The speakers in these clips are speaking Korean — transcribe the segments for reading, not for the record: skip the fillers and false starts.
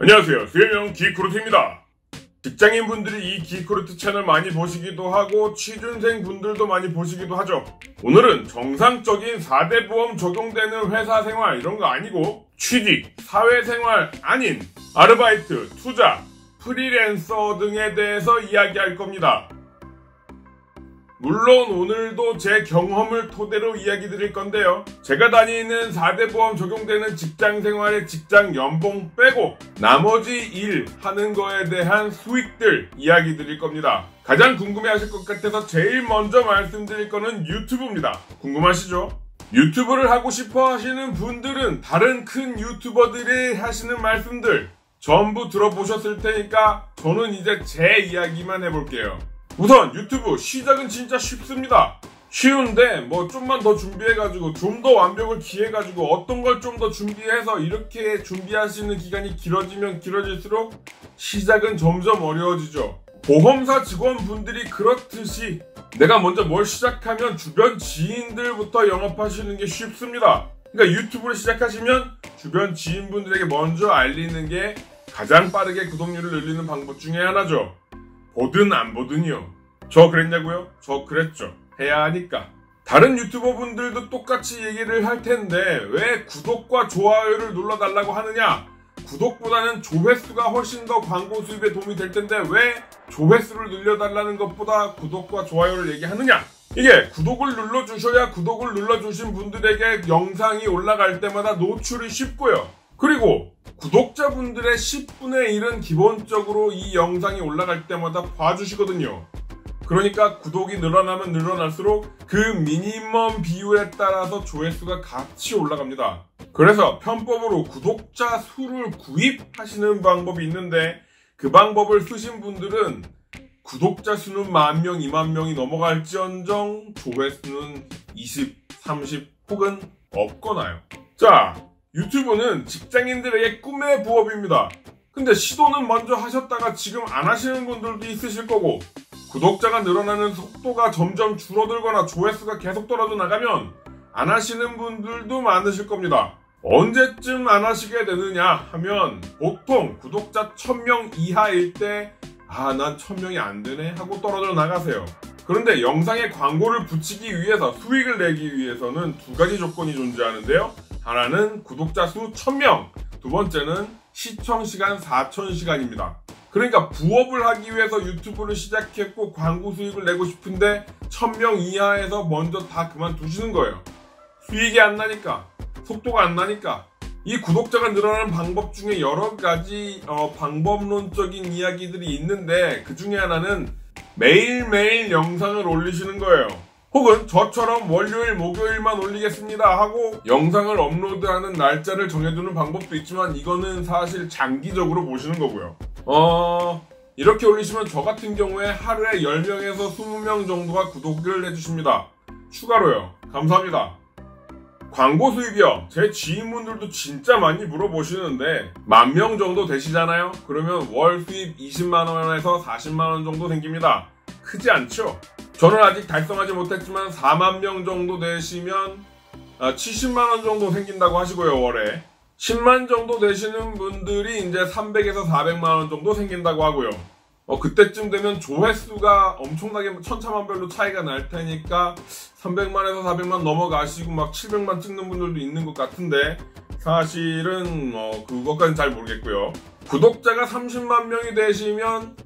안녕하세요. 수혜명 기쿠르트입니다. 직장인분들이 이 기쿠르트 채널 많이 보시기도 하고 취준생 분들도 많이 보시기도 하죠. 오늘은 정상적인 4대 보험 적용되는 회사 생활 이런 거 아니고 취직, 사회생활 아닌 아르바이트, 투자, 프리랜서 등에 대해서 이야기할 겁니다. 물론 오늘도 제 경험을 토대로 이야기 드릴 건데요. 제가 다니는 4대 보험 적용되는 직장생활의 직장 연봉 빼고 나머지 일 하는 거에 대한 수익들 이야기 드릴 겁니다. 가장 궁금해하실 것 같아서 제일 먼저 말씀드릴 거는 유튜브입니다. 궁금하시죠? 유튜브를 하고 싶어 하시는 분들은 다른 큰 유튜버들이 하시는 말씀들 전부 들어보셨을 테니까 저는 이제 제 이야기만 해볼게요. 우선 유튜브 시작은 진짜 쉽습니다. 쉬운데 뭐 좀만 더 준비해가지고 좀 더 완벽을 기해가지고 어떤 걸 좀 더 준비해서 이렇게 준비하시는 기간이 길어지면 길어질수록 시작은 점점 어려워지죠. 보험사 직원분들이 그렇듯이 내가 먼저 뭘 시작하면 주변 지인들부터 영업하시는 게 쉽습니다. 그러니까 유튜브를 시작하시면 주변 지인분들에게 먼저 알리는 게 가장 빠르게 구독률을 늘리는 방법 중에 하나죠. 보든 안 보든이요. 저 그랬냐고요? 저 그랬죠. 해야 하니까. 다른 유튜버 분들도 똑같이 얘기를 할 텐데 왜 구독과 좋아요를 눌러달라고 하느냐? 구독보다는 조회수가 훨씬 더 광고 수입에 도움이 될 텐데 왜 조회수를 늘려달라는 것보다 구독과 좋아요를 얘기하느냐? 이게 구독을 눌러주셔야 구독을 눌러주신 분들에게 영상이 올라갈 때마다 노출이 쉽고요. 그리고 구독자분들의 10분의 1은 기본적으로 이 영상이 올라갈 때마다 봐주시거든요. 그러니까 구독이 늘어나면 늘어날수록 그 미니멈 비율에 따라서 조회수가 같이 올라갑니다. 그래서 편법으로 구독자 수를 구입하시는 방법이 있는데 그 방법을 쓰신 분들은 구독자 수는 10,000명, 20,000명이 넘어갈지언정 조회수는 20, 30 혹은 없거나요. 자, 유튜브는 직장인들에게 꿈의 부업입니다. 근데 시도는 먼저 하셨다가 지금 안 하시는 분들도 있으실 거고 구독자가 늘어나는 속도가 점점 줄어들거나 조회수가 계속 떨어져 나가면 안 하시는 분들도 많으실 겁니다. 언제쯤 안 하시게 되느냐 하면 보통 구독자 1000명 이하일 때 난 1000명이 안 되네 하고 떨어져 나가세요. 그런데 영상에 광고를 붙이기 위해서 수익을 내기 위해서는 두 가지 조건이 존재하는데요. 하나는 구독자 수 1000명, 두 번째는 시청시간 4000시간입니다. 그러니까 부업을 하기 위해서 유튜브를 시작했고 광고 수익을 내고 싶은데 1000명 이하에서 먼저 다 그만두시는 거예요. 수익이 안 나니까, 속도가 안 나니까. 이 구독자가 늘어나는 방법 중에 여러 가지 방법론적인 이야기들이 있는데 그 중에 하나는 매일매일 영상을 올리시는 거예요. 혹은 저처럼 월요일, 목요일만 올리겠습니다 하고 영상을 업로드하는 날짜를 정해두는 방법도 있지만 이거는 사실 장기적으로 보시는 거고요. 이렇게 올리시면 저 같은 경우에 하루에 10명에서 20명 정도가 구독을 해주십니다. 추가로요. 감사합니다. 광고 수입이요. 제 지인분들도 진짜 많이 물어보시는데 10,000명 정도 되시잖아요. 그러면 월 수입 20만원에서 40만원 정도 생깁니다. 크지 않죠? 저는 아직 달성하지 못했지만 4만 명 정도 되시면 70만원 정도 생긴다고 하시고요. 월에 10만 정도 되시는 분들이 이제 300에서 400만원 정도 생긴다고 하고요. 그때쯤 되면 조회수가 엄청나게 천차만별로 차이가 날 테니까 300만에서 400만 넘어가시고 막 700만 찍는 분들도 있는 것 같은데 사실은 그것까지는 잘 모르겠고요. 구독자가 30만 명이 되시면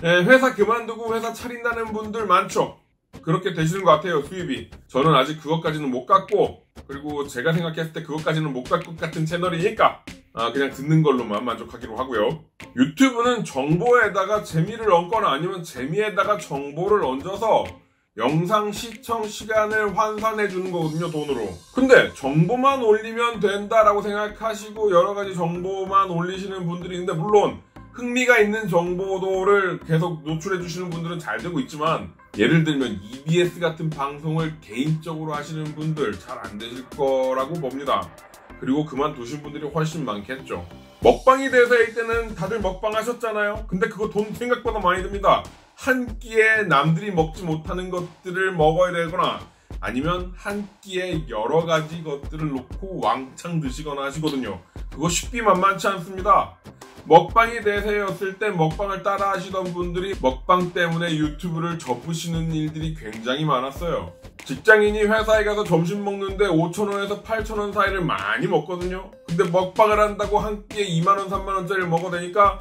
회사 그만두고 회사 차린다는 분들 많죠. 그렇게 되시는 것 같아요. 수입이. 저는 아직 그것까지는 못 갔고 그리고 제가 생각했을 때 그것까지는 못 갈 것 같은 채널이니까 그냥 듣는 걸로만 만족하기로 하고요. 유튜브는 정보에다가 재미를 얹거나 아니면 재미에다가 정보를 얹어서 영상 시청 시간을 환산해 주는 거거든요. 돈으로. 근데 정보만 올리면 된다라고 생각하시고 여러가지 정보만 올리시는 분들이 있는데 물론 흥미가 있는 정보도를 계속 노출해 주시는 분들은 잘 되고 있지만 예를 들면 EBS 같은 방송을 개인적으로 하시는 분들 잘 안 되실 거라고 봅니다. 그리고 그만두신 분들이 훨씬 많겠죠. 먹방에 대해서일 때는 다들 먹방 하셨잖아요. 근데 그거 돈 생각보다 많이 듭니다. 한 끼에 남들이 먹지 못하는 것들을 먹어야 되거나 아니면 한 끼에 여러 가지 것들을 놓고 왕창 드시거나 하시거든요. 그거 쉽게 만만치 않습니다. 먹방이 대세였을 때 먹방을 따라 하시던 분들이 먹방 때문에 유튜브를 접으시는 일들이 굉장히 많았어요. 직장인이 회사에 가서 점심 먹는데 5,000원에서 8,000원 사이를 많이 먹거든요. 근데 먹방을 한다고 한 끼에 2만원, 3만원짜리를 먹어대니까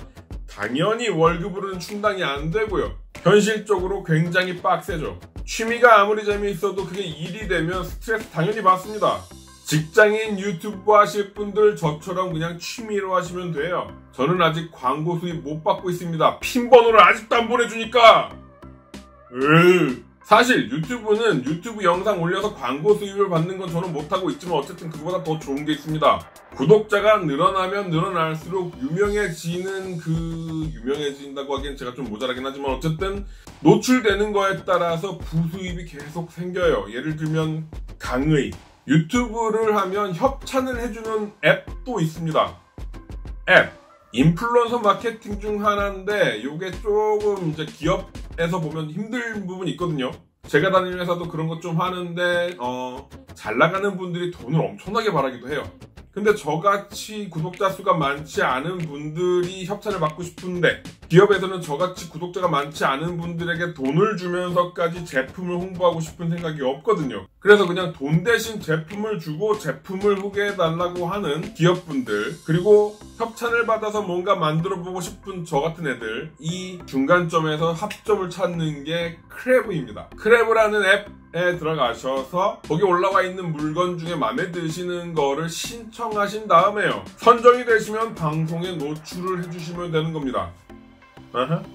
당연히 월급으로는 충당이 안 되고요. 현실적으로 굉장히 빡세죠. 취미가 아무리 재미있어도 그게 일이 되면 스트레스 당연히 받습니다. 직장인 유튜브 하실 분들 저처럼 그냥 취미로 하시면 돼요. 저는 아직 광고 수입 못 받고 있습니다. 핀 번호를 아직도 안 보내주니까. 사실 유튜브는 유튜브 영상 올려서 광고 수입을 받는 건 저는 못하고 있지만 어쨌든 그거보다 더 좋은 게 있습니다. 구독자가 늘어나면 늘어날수록 유명해진다고 하기엔 제가 좀 모자라긴 하지만 어쨌든 노출되는 거에 따라서 부수입이 계속 생겨요. 예를 들면 강의, 유튜브를 하면 협찬을 해주는 앱도 있습니다. 앱, 인플루언서 마케팅 중 하나인데 요게 조금 이제 기업에서 보면 힘든 부분이 있거든요. 제가 다니는 회사도 그런 것 좀 하는데 잘 나가는 분들이 돈을 엄청나게 바라기도 해요. 근데 저같이 구독자 수가 많지 않은 분들이 협찬을 받고 싶은데 기업에서는 저같이 구독자가 많지 않은 분들에게 돈을 주면서까지 제품을 홍보하고 싶은 생각이 없거든요. 그래서 그냥 돈 대신 제품을 주고 제품을 소개해달라고 하는 기업분들, 그리고 협찬을 받아서 뭔가 만들어보고 싶은 저 같은 애들, 이 중간점에서 합점을 찾는 게 크래브입니다. 크래브라는 앱에 들어가셔서 거기 올라와 있는 물건 중에 마음에 드시는 거를 신청하신 다음에요, 선정이 되시면 방송에 노출을 해주시면 되는 겁니다.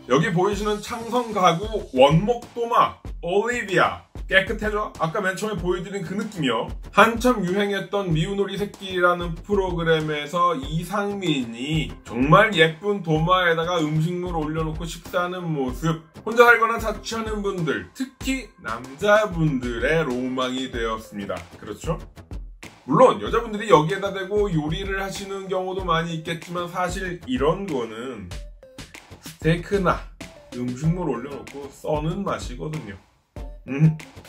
여기 보이시는 창성 가구 원목 도마 올리비아, 깨끗해져? 아까 맨 처음에 보여드린 그 느낌이요. 한참 유행했던 미운오리 새끼라는 프로그램에서 이상민이 정말 예쁜 도마에다가 음식물 올려놓고 식사하는 모습, 혼자 살거나 자취하는 분들, 특히 남자분들의 로망이 되었습니다. 그렇죠? 물론 여자분들이 여기에다 대고 요리를 하시는 경우도 많이 있겠지만 사실 이런 거는 스테이크나 음식물 올려놓고 써는 맛이거든요.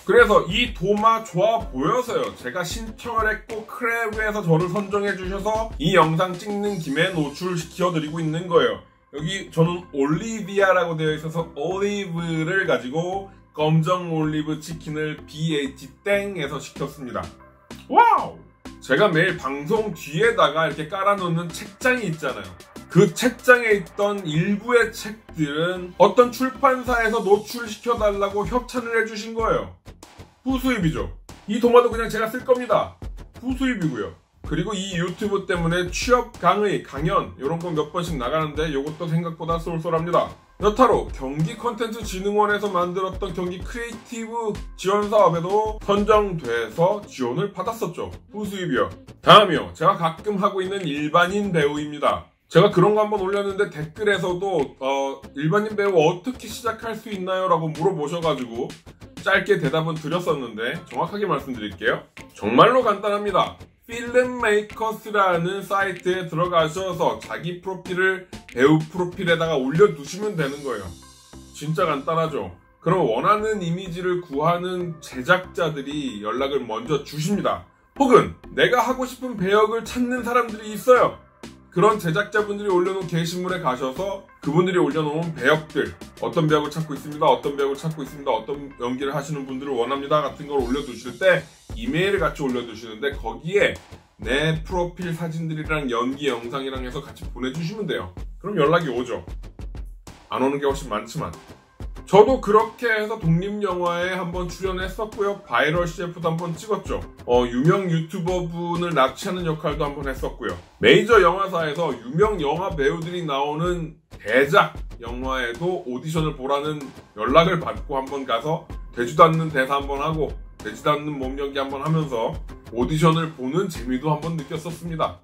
그래서 이 도마 좋아 보여서요, 제가 신청을 했고 크래브에서 저를 선정해 주셔서 이 영상 찍는 김에 노출시켜드리고 있는 거예요. 여기 저는 올리비아라고 되어 있어서 올리브를 가지고 검정 올리브 치킨을 BH땡에서 시켰습니다. 와우! 제가 매일 방송 뒤에다가 이렇게 깔아놓는 책장이 있잖아요. 그 책장에 있던 일부의 책들은 어떤 출판사에서 노출시켜달라고 협찬을 해주신 거예요. 후수입이죠. 이 도마도 그냥 제가 쓸 겁니다. 후수입이고요. 그리고 이 유튜브 때문에 취업 강의, 강연 이런 거 몇 번씩 나가는데 이것도 생각보다 쏠쏠합니다. 여타로 경기컨텐츠진흥원에서 만들었던 경기 크리에이티브 지원 사업에도 선정돼서 지원을 받았었죠. 후수입이요. 다음이요. 제가 가끔 하고 있는 일반인 배우입니다. 제가 그런 거 한번 올렸는데 댓글에서도 일반인 배우 어떻게 시작할 수 있나요? 라고 물어보셔가지고 짧게 대답은 드렸었는데 정확하게 말씀드릴게요. 정말로 간단합니다. 필름메이커스라는 사이트에 들어가셔서 자기 프로필을 배우 프로필에다가 올려두시면 되는 거예요. 진짜 간단하죠? 그럼 원하는 이미지를 구하는 제작자들이 연락을 먼저 주십니다. 혹은 내가 하고 싶은 배역을 찾는 사람들이 있어요. 그런 제작자분들이 올려놓은 게시물에 가셔서 그분들이 올려놓은 배역들, 어떤 배역을 찾고 있습니다, 어떤 배역을 찾고 있습니다, 어떤 연기를 하시는 분들을 원합니다 같은 걸 올려두실 때 이메일을 같이 올려두시는데 거기에 내 프로필 사진들이랑 연기 영상이랑 해서 같이 보내주시면 돼요. 그럼 연락이 오죠. 안 오는 게 훨씬 많지만 저도 그렇게 해서 독립영화에 한번 출연했었고요. 바이럴 CF도 한번 찍었죠. 유명 유튜버 분을 납치하는 역할도 한번 했었고요. 메이저 영화사에서 유명 영화 배우들이 나오는 대작 영화에도 오디션을 보라는 연락을 받고 한번 가서 되지도 않는 대사 한번 하고 되지도 않는 몸 연기 한번 하면서 오디션을 보는 재미도 한번 느꼈었습니다.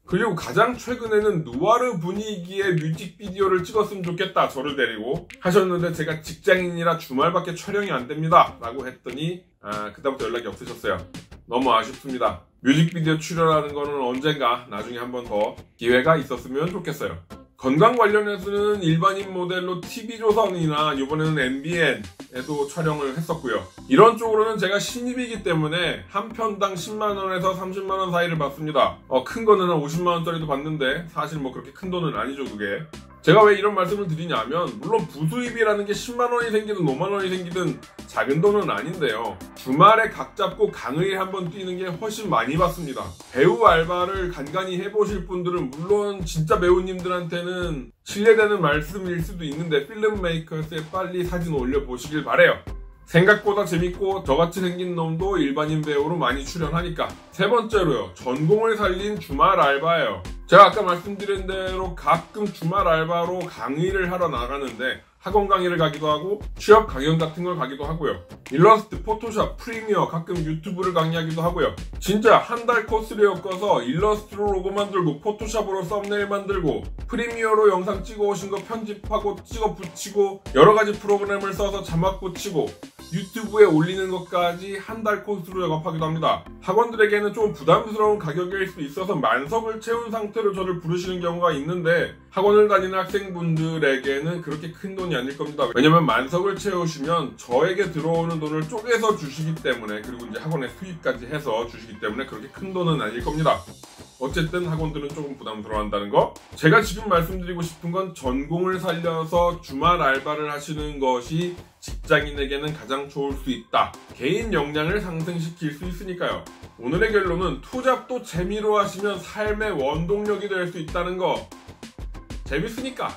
그리고 가장 최근에는 누아르 분위기의 뮤직비디오를 찍었으면 좋겠다, 저를 데리고 하셨는데 제가 직장인이라 주말밖에 촬영이 안 됩니다 라고 했더니 그다음부터 연락이 없으셨어요. 너무 아쉽습니다. 뮤직비디오 출연하는 거는 언젠가 나중에 한번 더 기회가 있었으면 좋겠어요. 건강 관련해서는 일반인 모델로 TV조선이나 이번에는 MBN에도 촬영을 했었고요. 이런 쪽으로는 제가 신입이기 때문에 한 편당 10만원에서 30만원 사이를 받습니다. 큰 거는 한 50만원짜리도 받는데 사실 뭐 그렇게 큰 돈은 아니죠 그게. 제가 왜 이런 말씀을 드리냐면 물론 부수입이라는 게 10만원이 생기든 5만원이 생기든 작은 돈은 아닌데요. 주말에 각 잡고 강의 한번 뛰는 게 훨씬 많이 받습니다. 배우 알바를 간간히 해보실 분들은 물론 진짜 배우님들한테는 신뢰되는 말씀일 수도 있는데 필름메이커스에 빨리 사진 올려보시길 바래요. 생각보다 재밌고 저같이 생긴 놈도 일반인 배우로 많이 출연하니까. 세 번째로요. 전공을 살린 주말 알바예요. 제가 아까 말씀드린 대로 가끔 주말 알바로 강의를 하러 나가는데 학원 강의를 가기도 하고 취업 강연 같은 걸 가기도 하고요. 일러스트, 포토샵, 프리미어, 가끔 유튜브를 강의하기도 하고요. 진짜 한 달 코스를 엮어서 일러스트로 로고 만들고 포토샵으로 썸네일 만들고 프리미어로 영상 찍어 오신 거 편집하고 찍어 붙이고 여러가지 프로그램을 써서 자막 붙이고 유튜브에 올리는 것까지 한 달 코스로 영업하기도 합니다. 학원들에게는 좀 부담스러운 가격일 수 있어서 만석을 채운 상태로 저를 부르시는 경우가 있는데 학원을 다니는 학생분들에게는 그렇게 큰 돈이 아닐 겁니다. 왜냐면 만석을 채우시면 저에게 들어오는 돈을 쪼개서 주시기 때문에, 그리고 이제 학원의 수입까지 해서 주시기 때문에 그렇게 큰 돈은 아닐 겁니다. 어쨌든 학원들은 조금 부담스러워한다는 거. 제가 지금 말씀드리고 싶은 건 전공을 살려서 주말 알바를 하시는 것이 직장인에게는 가장 좋을 수 있다. 개인 역량을 상승시킬 수 있으니까요. 오늘의 결론은 투잡도 재미로 하시면 삶의 원동력이 될 수 있다는 거. 재밌으니까.